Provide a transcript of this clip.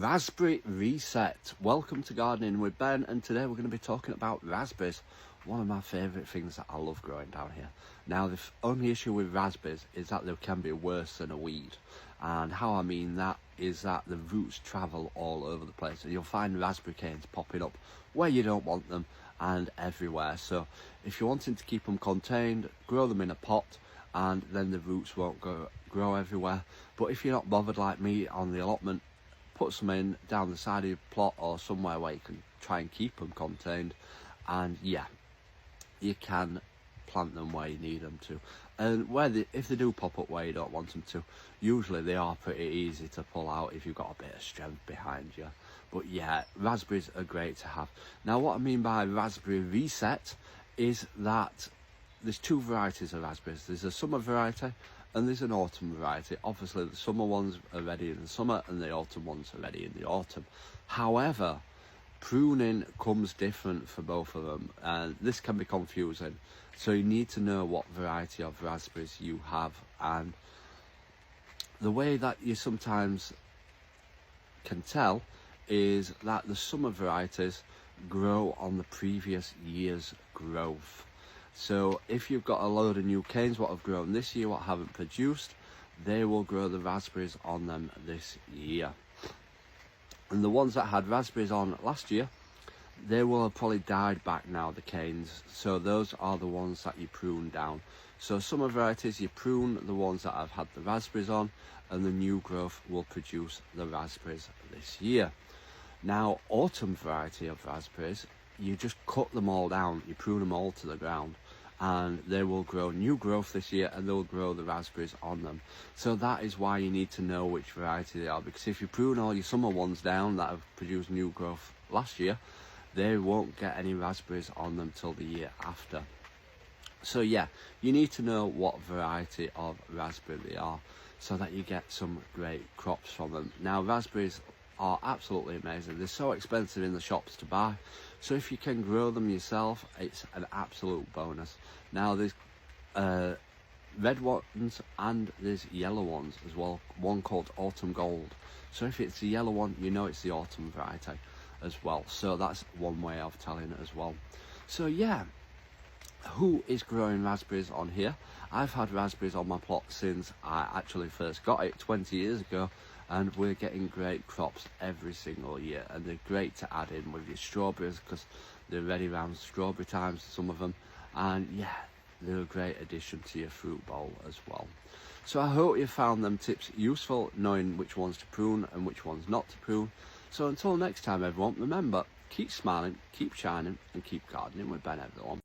Raspberry Reset. Welcome to Gardening with Ben, and today we're going to be talking about raspberries, one of my favourite things that I love growing down here. Now the only issue with raspberries is that they can be worse than a weed, and how I mean that is that the roots travel all over the place and you'll find raspberry canes popping up where you don't want them and everywhere. So if you're wanting to keep them contained, grow them in a pot and then the roots won't grow everywhere. But if you're not bothered like me on the allotment, put some in down the side of your plot or somewhere where you can try and keep them contained, and yeah, you can plant them where you need them to. And if they do pop up where you don't want them to, usually they are pretty easy to pull out if you've got a bit of strength behind you. But yeah, raspberries are great to have. Now what I mean by Raspberry Reset is that there's two varieties of raspberries. There's a summer variety and there's an autumn variety. Obviously the summer ones are ready in the summer and the autumn ones are ready in the autumn. However, pruning comes different for both of them, and this can be confusing. So you need to know what variety of raspberries you have, and the way that you sometimes can tell is that the summer varieties grow on the previous year's growth. So if you've got a load of new canes what have grown this year what haven't produced, they will grow the raspberries on them this year. And the ones that had raspberries on last year, they will have probably died back now, the canes. So those are the ones that you prune down. So summer varieties, you prune the ones that have had the raspberries on, and the new growth will produce the raspberries this year. Now autumn variety of raspberries, you just cut them all down, you prune them all to the ground, and they will grow new growth this year and they'll grow the raspberries on them. So that is why you need to know which variety they are, because if you prune all your summer ones down that have produced new growth last year, they won't get any raspberries on them till the year after. So yeah, you need to know what variety of raspberry they are so that you get some great crops from them. Now raspberries are absolutely amazing. They're so expensive in the shops to buy, so if you can grow them yourself, it's an absolute bonus. Now there's red ones and there's yellow ones as well, one called Autumn Gold. So if it's the yellow one, you know it's the autumn variety as well. So that's one way of telling it as well. So yeah, who is growing raspberries on here? I've had raspberries on my plot since I actually first got it 20 years ago, and we're getting great crops every single year, and they're great to add in with your strawberries because they're ready around strawberry times, some of them, and yeah, they're a great addition to your fruit bowl as well. So I hope you found them tips useful, knowing which ones to prune and which ones not to prune. So until next time everyone, remember, keep smiling, keep shining and keep gardening with Ben everyone.